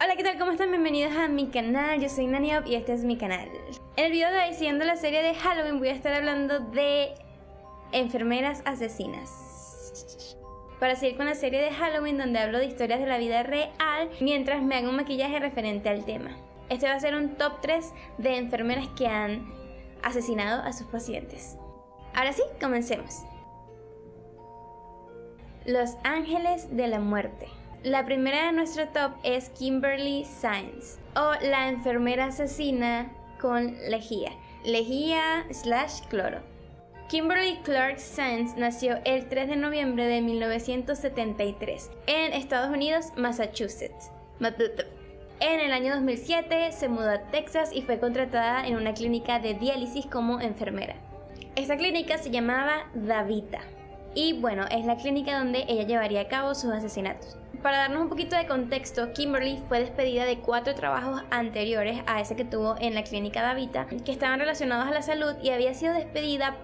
Hola, ¿qué tal? ¿Cómo están? Bienvenidos a mi canal, yo soy Naniop y este es mi canal. En el video de hoy, siguiendo la serie de Halloween, voy a estar hablando de enfermeras asesinas. Para seguir con la serie de Halloween, donde hablo de historias de la vida real, mientras me hago un maquillaje referente al tema. Este va a ser un top 3 de enfermeras que han asesinado a sus pacientes. Ahora sí, comencemos. Los ángeles de la muerte. La primera de nuestro top es Kimberly Saenz, o la enfermera asesina con lejía. Lejía/cloro. Kimberly Clark Saenz nació el 3 de noviembre de 1973 en Estados Unidos, Massachusetts. En el año 2007 se mudó a Texas y fue contratada en una clínica de diálisis como enfermera. Esta clínica se llamaba Davita. Y bueno, es la clínica donde ella llevaría a cabo sus asesinatos. Para darnos un poquito de contexto, Kimberly fue despedida de 4 trabajos anteriores a ese que tuvo en la clínica Davita, que estaban relacionados a la salud, y había sido despedida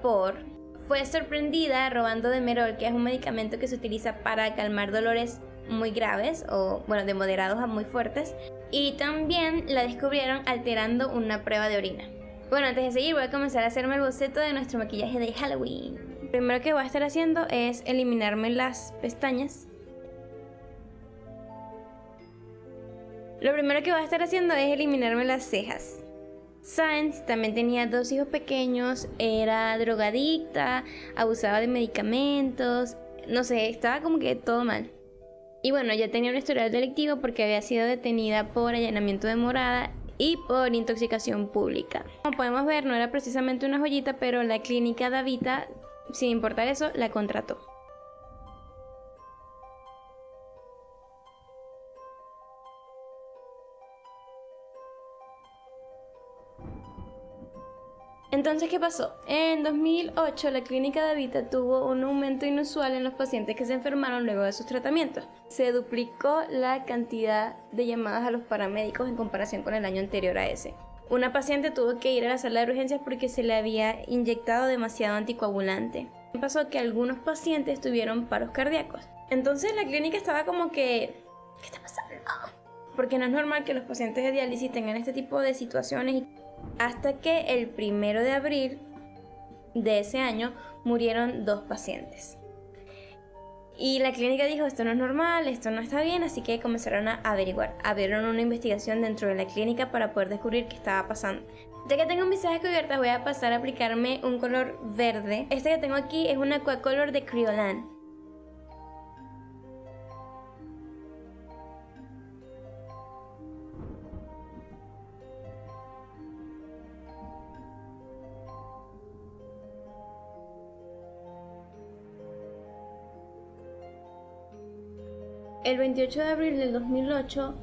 fue sorprendida robando Demerol, que es un medicamento que se utiliza para calmar dolores muy graves o bueno, de moderados a muy fuertes, y también la descubrieron alterando una prueba de orina. Bueno, antes de seguir voy a comenzar a hacerme el boceto de nuestro maquillaje de Halloween. Lo primero que voy a estar haciendo es eliminarme las pestañas. Lo primero que voy a estar haciendo es eliminarme las cejas. Saenz también tenía 2 hijos pequeños, era drogadicta, abusaba de medicamentos, no sé, estaba como que todo mal. Y bueno, ya tenía un historial delictivo porque había sido detenida por allanamiento de morada y por intoxicación pública. Como podemos ver, no era precisamente una joyita, pero la clínica Davita, sin importar eso, la contrató. Entonces, ¿qué pasó? En 2008 la clínica Davita tuvo un aumento inusual en los pacientes que se enfermaron luego de sus tratamientos. Se duplicó la cantidad de llamadas a los paramédicos en comparación con el año anterior a ese. Una paciente tuvo que ir a la sala de urgencias porque se le había inyectado demasiado anticoagulante. Pasó que algunos pacientes tuvieron paros cardíacos. Entonces la clínica estaba como que... ¿qué está pasando? Porque no es normal que los pacientes de diálisis tengan este tipo de situaciones. Hasta que el 1 de abril de ese año murieron 2 pacientes. Y la clínica dijo, esto no es normal, esto no está bien, así que comenzaron a averiguar. Abrieron una investigación dentro de la clínica para poder descubrir qué estaba pasando. Ya que tengo mis cejas cubiertas, voy a pasar a aplicarme un color verde. Este que tengo aquí es un Aquacolor de Kryolan. El 28 de abril del 2008,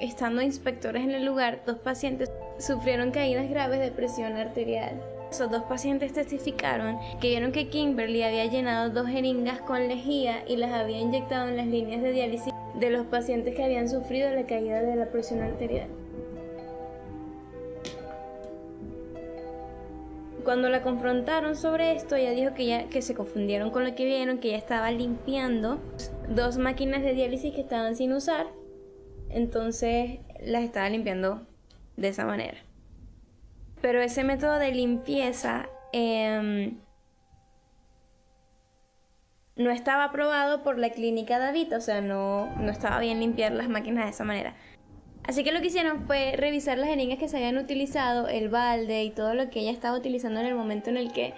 estando inspectores en el lugar, 2 pacientes sufrieron caídas graves de presión arterial. Esos 2 pacientes testificaron que vieron que Kimberly había llenado 2 jeringas con lejía y las había inyectado en las líneas de diálisis de los pacientes que habían sufrido la caída de la presión arterial. Cuando la confrontaron sobre esto, ella dijo que se confundieron con lo que vieron, que ella estaba limpiando 2 máquinas de diálisis que estaban sin usar, entonces las estaba limpiando de esa manera. Pero ese método de limpieza no estaba aprobado por la clínica Davita, o sea, no estaba bien limpiar las máquinas de esa manera. Así que lo que hicieron fue revisar las jeringas que se habían utilizado, el balde y todo lo que ella estaba utilizando en el momento en el que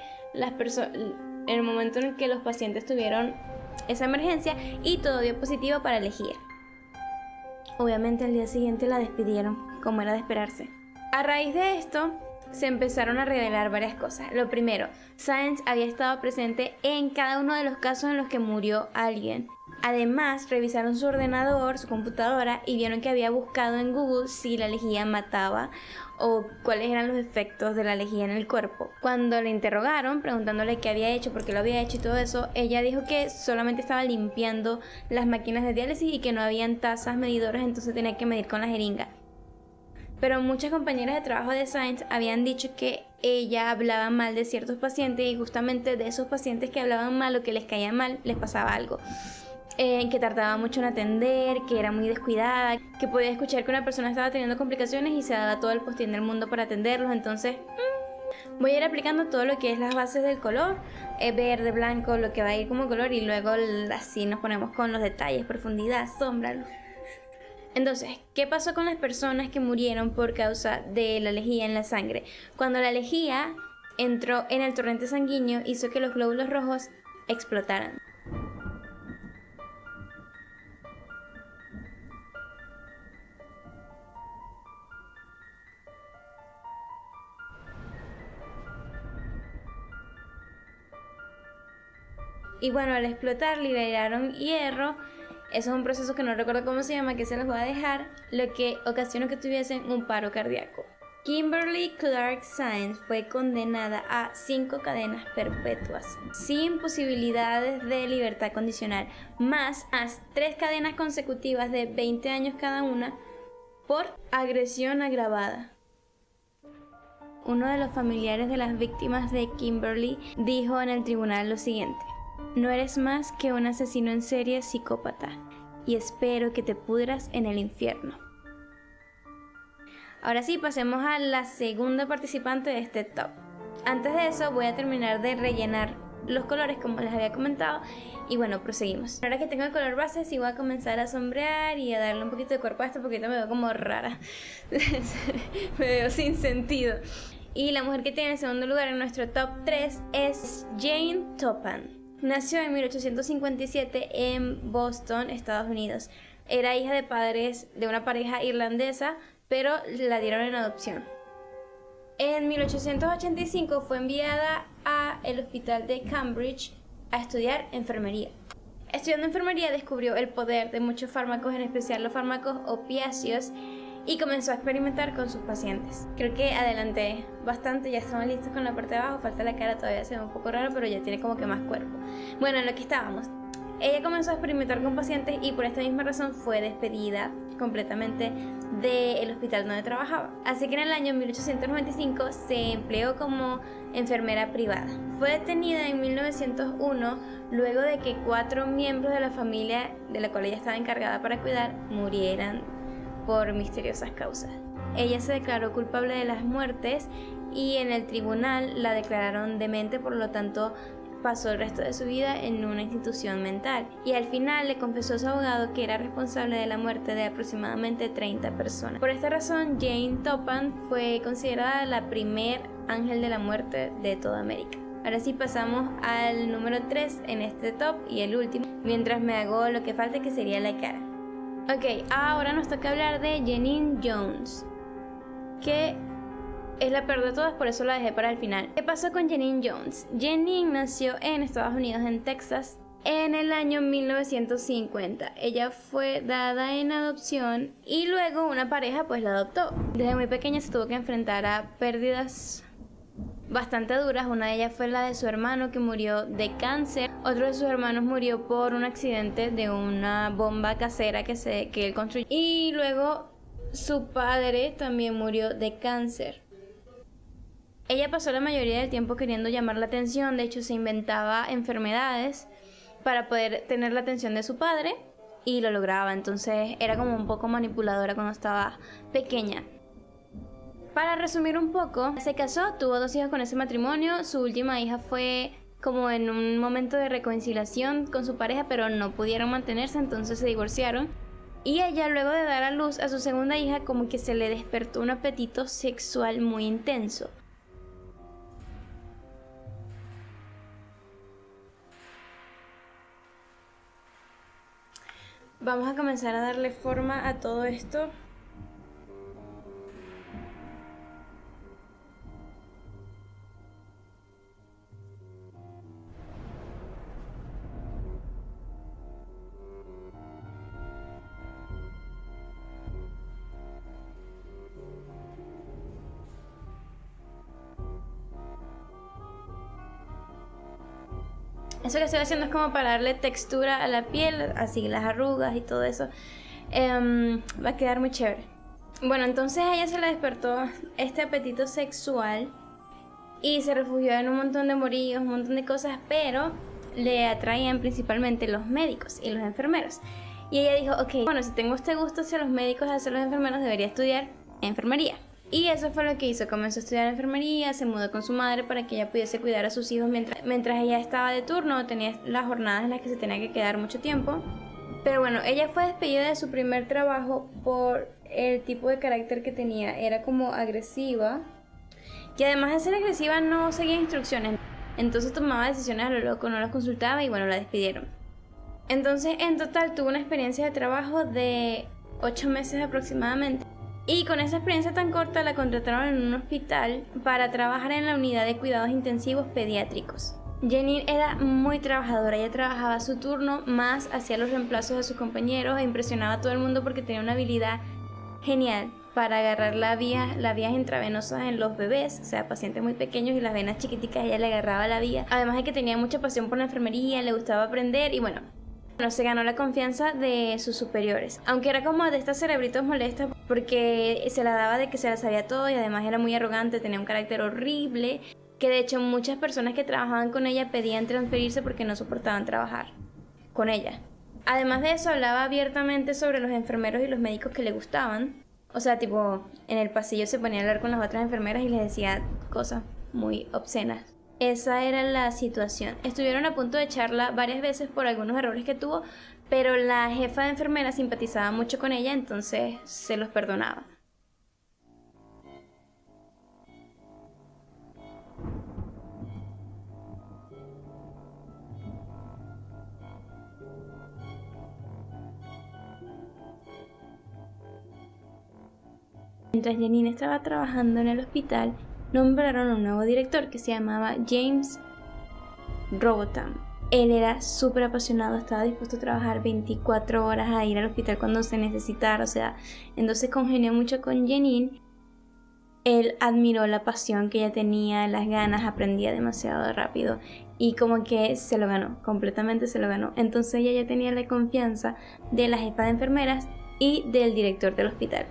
los pacientes tuvieron esa emergencia, y todo dio positivo para lejía. Obviamente al día siguiente la despidieron, como era de esperarse. A raíz de esto se empezaron a revelar varias cosas. Lo primero, Saenz había estado presente en cada uno de los casos en los que murió alguien. Además, revisaron su ordenador, su computadora, y vieron que había buscado en Google si la lejía mataba o cuáles eran los efectos de la lejía en el cuerpo. Cuando le interrogaron, preguntándole qué había hecho, por qué lo había hecho y todo eso, ella dijo que solamente estaba limpiando las máquinas de diálisis y que no habían tazas medidoras, entonces tenía que medir con la jeringa. Pero muchas compañeras de trabajo de Saenz habían dicho que ella hablaba mal de ciertos pacientes, y justamente de esos pacientes que hablaban mal o que les caía mal, les pasaba algo. que tardaba mucho en atender, que era muy descuidada, que podía escuchar que una persona estaba teniendo complicaciones y se daba todo el postín del mundo para atenderlos. Entonces voy a ir aplicando todo lo que es las bases del color, verde, blanco, lo que va a ir como color, y luego así nos ponemos con los detalles, profundidad, sombra, luz. Entonces, ¿qué pasó con las personas que murieron por causa de la lejía en la sangre? Cuando la lejía entró en el torrente sanguíneo, hizo que los glóbulos rojos explotaran. Y bueno, al explotar liberaron hierro. Eso es un proceso que no recuerdo cómo se llama, que se los voy a dejar, lo que ocasionó que tuviesen un paro cardíaco. Kimberly Clark Saenz fue condenada a 5 cadenas perpetuas, sin posibilidades de libertad condicional, más 3 cadenas consecutivas de 20 años cada una por agresión agravada. Uno de los familiares de las víctimas de Kimberly dijo en el tribunal lo siguiente: no eres más que un asesino en serie psicópata, y espero que te pudras en el infierno. Ahora sí, pasemos a la segunda participante de este top. Antes de eso voy a terminar de rellenar los colores como les había comentado, y bueno, proseguimos. Ahora que tengo el color base, sí voy a comenzar a sombrear y a darle un poquito de cuerpo a esto, porque ahorita me veo como rara. Me veo sin sentido. Y la mujer que tiene el segundo lugar en nuestro top 3 es Jane Toppan. Nació en 1857 en Boston, Estados Unidos. Era hija de padres de una pareja irlandesa, pero la dieron en adopción. En 1885 fue enviada al hospital de Cambridge a estudiar enfermería. Estudiando enfermería descubrió el poder de muchos fármacos, en especial los fármacos opiáceos, y comenzó a experimentar con sus pacientes. Creo que adelanté bastante, ya estamos listos con la parte de abajo, falta la cara, todavía se ve un poco raro, pero ya tiene como que más cuerpo. Bueno, en lo que estábamos. Ella comenzó a experimentar con pacientes y por esta misma razón fue despedida completamente del hospital donde trabajaba. Así que en el año 1895 se empleó como enfermera privada. Fue detenida en 1901 luego de que 4 miembros de la familia de la cual ella estaba encargada para cuidar murieran por misteriosas causas. Ella se declaró culpable de las muertes y en el tribunal la declararon demente, por lo tanto pasó el resto de su vida en una institución mental, y al final le confesó a su abogado que era responsable de la muerte de aproximadamente 30 personas. Por esta razón, Jane Toppan fue considerada la primer ángel de la muerte de toda América. Ahora sí pasamos al número 3 en este top y el último, mientras me hago lo que falta, que sería la cara. Ok, ahora nos toca hablar de Janine Jones, que es la peor de todas, por eso la dejé para el final. ¿Qué pasó con Janine Jones? Janine nació en Estados Unidos, en Texas, en el año 1950. Ella fue dada en adopción y luego una pareja pues la adoptó. Desde muy pequeña se tuvo que enfrentar a pérdidas bastante duras. Una de ellas fue la de su hermano, que murió de cáncer. Otro de sus hermanos murió por un accidente de una bomba casera que él construyó. Y luego su padre también murió de cáncer. Ella pasó la mayoría del tiempo queriendo llamar la atención. De hecho, se inventaba enfermedades para poder tener la atención de su padre, y lo lograba. Entonces era como un poco manipuladora cuando estaba pequeña. Para resumir un poco, se casó, tuvo 2 hijos con ese matrimonio. Su última hija fue como en un momento de reconciliación con su pareja, pero no pudieron mantenerse, entonces se divorciaron. Y ella, luego de dar a luz a su segunda hija, como que se le despertó un apetito sexual muy intenso. Vamos a comenzar a darle forma a todo esto. Eso que estoy haciendo es como para darle textura a la piel, así las arrugas y todo eso. Va a quedar muy chévere. Bueno, entonces a ella se le despertó este apetito sexual y se refugió en un montón de morillos, un montón de cosas, pero le atraían principalmente los médicos y los enfermeros. Y ella dijo, ok, bueno, si tengo este gusto hacia los médicos y hacia los enfermeros, debería estudiar enfermería. Y eso fue lo que hizo, comenzó a estudiar enfermería, se mudó con su madre para que ella pudiese cuidar a sus hijos mientras ella estaba de turno, tenía las jornadas en las que se tenía que quedar mucho tiempo. Pero bueno, ella fue despedida de su primer trabajo por el tipo de carácter que tenía, era como agresiva. Y además de ser agresiva no seguía instrucciones, entonces tomaba decisiones a lo loco, no las consultaba y bueno, la despidieron. Entonces en total tuvo una experiencia de trabajo de 8 meses aproximadamente. Y con esa experiencia tan corta la contrataron en un hospital para trabajar en la unidad de cuidados intensivos pediátricos. Janine era muy trabajadora, ella trabajaba su turno, más hacía los reemplazos de sus compañeros e impresionaba a todo el mundo porque tenía una habilidad genial para agarrar las vías intravenosas en los bebés, o sea, pacientes muy pequeños y las venas chiquiticas, ella le agarraba la vía. Además de que tenía mucha pasión por la enfermería, le gustaba aprender y bueno, se ganó la confianza de sus superiores. Aunque era como de estas cerebritos molestas porque se la daba de que se la sabía todo y además era muy arrogante, tenía un carácter horrible, que de hecho muchas personas que trabajaban con ella pedían transferirse porque no soportaban trabajar con ella. Además de eso, hablaba abiertamente sobre los enfermeros y los médicos que le gustaban. O sea, tipo, en el pasillo se ponía a hablar con las otras enfermeras y les decía cosas muy obscenas. Esa era la situación. Estuvieron a punto de echarla varias veces por algunos errores que tuvo, pero la jefa de enfermeras simpatizaba mucho con ella, entonces se los perdonaba. Mientras Janine estaba trabajando en el hospital, nombraron a un nuevo director que se llamaba James Robotham. Él era súper apasionado, estaba dispuesto a trabajar 24 horas a ir al hospital cuando se necesitara, o sea, entonces congenió mucho con Janine. Él admiró la pasión que ella tenía, las ganas, aprendía demasiado rápido y como que se lo ganó, completamente se lo ganó. Entonces ella ya tenía la confianza de la jefa de enfermeras y del director del hospital.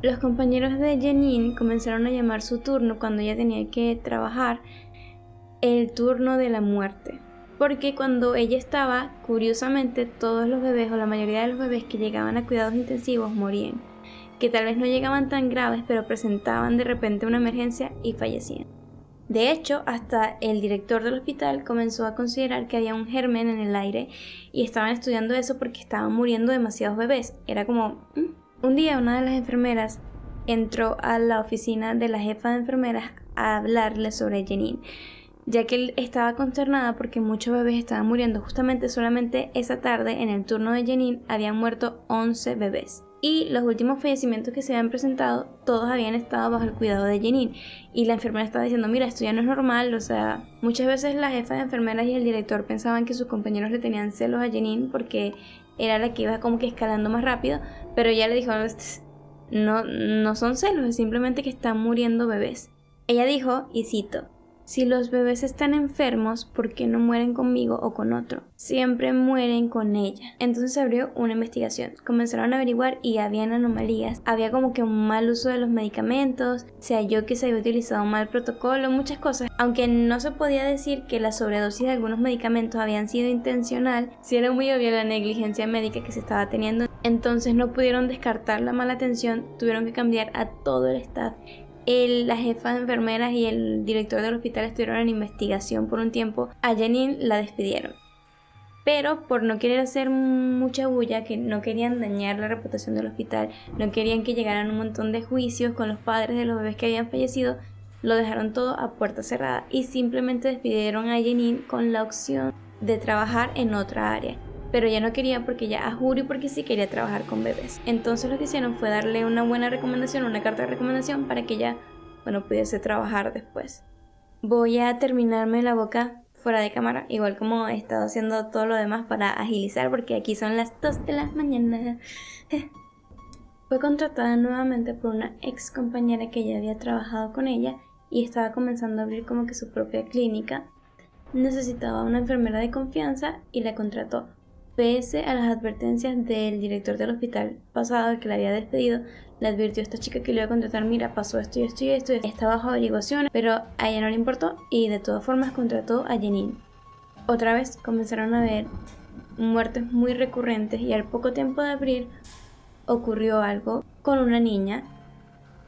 Los compañeros de Janine comenzaron a llamar su turno cuando ella tenía que trabajar el turno de la muerte. Porque cuando ella estaba, curiosamente, todos los bebés o la mayoría de los bebés que llegaban a cuidados intensivos morían. Que tal vez no llegaban tan graves, pero presentaban de repente una emergencia y fallecían. De hecho, hasta el director del hospital comenzó a considerar que había un germen en el aire y estaban estudiando eso porque estaban muriendo demasiados bebés. Era como... Un día una de las enfermeras entró a la oficina de la jefa de enfermeras a hablarle sobre Janine, ya que él estaba consternada porque muchos bebés estaban muriendo. Justamente solamente esa tarde en el turno de Janine habían muerto 11 bebés. Y los últimos fallecimientos que se habían presentado, todos habían estado bajo el cuidado de Janine. Y la enfermera estaba diciendo, mira, esto ya no es normal, o sea, muchas veces la jefa de enfermeras y el director pensaban que sus compañeros le tenían celos a Janine porque era la que iba como que escalando más rápido, pero ella le dijo, no son celos, es simplemente que están muriendo bebés. Ella dijo, y cito, si los bebés están enfermos, ¿por qué no mueren conmigo o con otro? Siempre mueren con ella. Entonces se abrió una investigación. Comenzaron a averiguar y habían anomalías. Había como que un mal uso de los medicamentos, se halló que se había utilizado un mal protocolo, muchas cosas. Aunque no se podía decir que la sobredosis de algunos medicamentos habían sido intencional, sí era muy obvia la negligencia médica que se estaba teniendo. Entonces no pudieron descartar la mala atención, tuvieron que cambiar a todo el staff. La jefa de enfermeras y el director del hospital estuvieron en investigación por un tiempo. A Janine la despidieron, pero por no querer hacer mucha bulla, que no querían dañar la reputación del hospital, no querían que llegaran un montón de juicios con los padres de los bebés que habían fallecido, lo dejaron todo a puerta cerrada y simplemente despidieron a Janine con la opción de trabajar en otra área. Pero ella no quería porque ya a juro y porque sí quería trabajar con bebés. Entonces lo que hicieron fue darle una buena recomendación, una carta de recomendación para que ella, pudiese trabajar después. Voy a terminarme la boca fuera de cámara, igual como he estado haciendo todo lo demás para agilizar porque aquí son las 2 de la mañana. Fue contratada nuevamente por una ex compañera que ya había trabajado con ella y estaba comenzando a abrir como que su propia clínica. Necesitaba una enfermera de confianza y la contrató. Pese a las advertencias del director del hospital pasado, el que la había despedido, le advirtió a esta chica que le iba a contratar, mira, pasó esto y esto y esto, está bajo averiguación, pero a ella no le importó y de todas formas contrató a Janine. Otra vez comenzaron a ver muertes muy recurrentes y al poco tiempo de abrir ocurrió algo con una niña.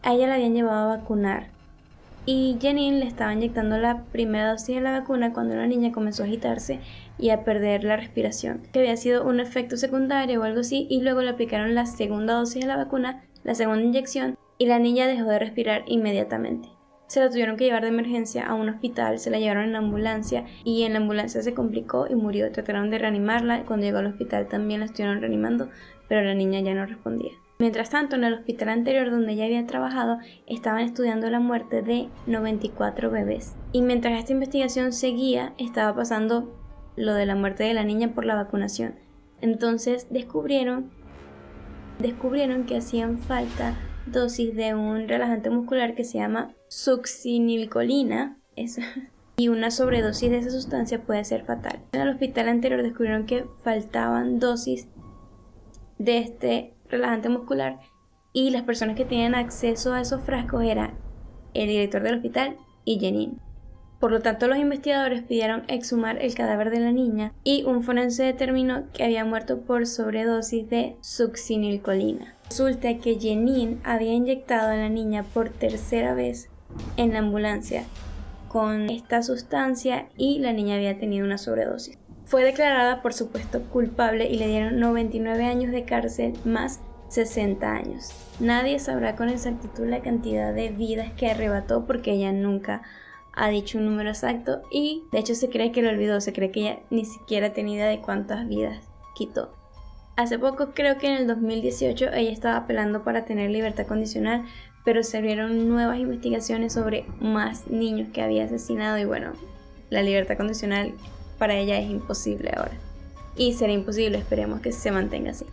A ella la habían llevado a vacunar y Janine le estaba inyectando la primera dosis de la vacuna cuando la niña comenzó a agitarse y a perder la respiración, que había sido un efecto secundario o algo así, y luego le aplicaron la segunda dosis de la vacuna, la segunda inyección, y la niña dejó de respirar inmediatamente. Se la tuvieron que llevar de emergencia a un hospital, se la llevaron en la ambulancia y en la ambulancia se complicó y murió. Trataron de reanimarla, cuando llegó al hospital también la estuvieron reanimando, pero la niña ya no respondía. Mientras tanto, en el hospital anterior donde ella había trabajado, estaban estudiando la muerte de 94 bebés. Y mientras esta investigación seguía, estaba pasando lo de la muerte de la niña por la vacunación. Entonces descubrieron que hacían falta dosis de un relajante muscular que se llama succinilcolina, y una sobredosis de esa sustancia puede ser fatal. En el hospital anterior descubrieron que faltaban dosis de este relajante muscular y las personas que tenían acceso a esos frascos eran el director del hospital y Janine. Por lo tanto, los investigadores pidieron exhumar el cadáver de la niña y un forense determinó que había muerto por sobredosis de succinilcolina. Resulta que Janine había inyectado a la niña por tercera vez en la ambulancia con esta sustancia y la niña había tenido una sobredosis. Fue declarada por supuesto culpable y le dieron 99 años de cárcel más 60 años. Nadie sabrá con exactitud la cantidad de vidas que arrebató porque ella nunca ha dicho un número exacto y de hecho se cree que lo olvidó, se cree que ella ni siquiera tenía idea de cuántas vidas quitó. Hace poco, creo que en el 2018, ella estaba apelando para tener libertad condicional, pero se abrieron nuevas investigaciones sobre más niños que había asesinado y bueno, la libertad condicional para ella es imposible ahora. Y será imposible, esperemos que se mantenga así.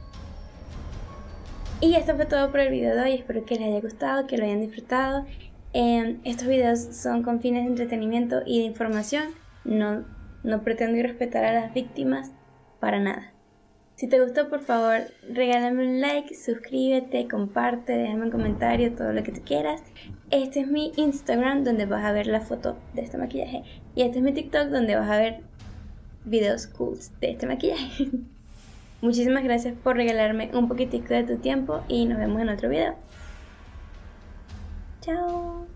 Y esto fue todo por el video de hoy, espero que les haya gustado, que lo hayan disfrutado. Estos videos son con fines de entretenimiento y de información, no pretendo irrespetar a las víctimas para nada. Si te gustó, por favor, regálame un like, suscríbete, comparte, déjame un comentario, todo lo que tú quieras. Este es mi Instagram donde vas a ver la foto de este maquillaje y este es mi TikTok donde vas a ver videos cool de este maquillaje. Muchísimas gracias por regalarme un poquitico de tu tiempo y nos vemos en otro video. Chao.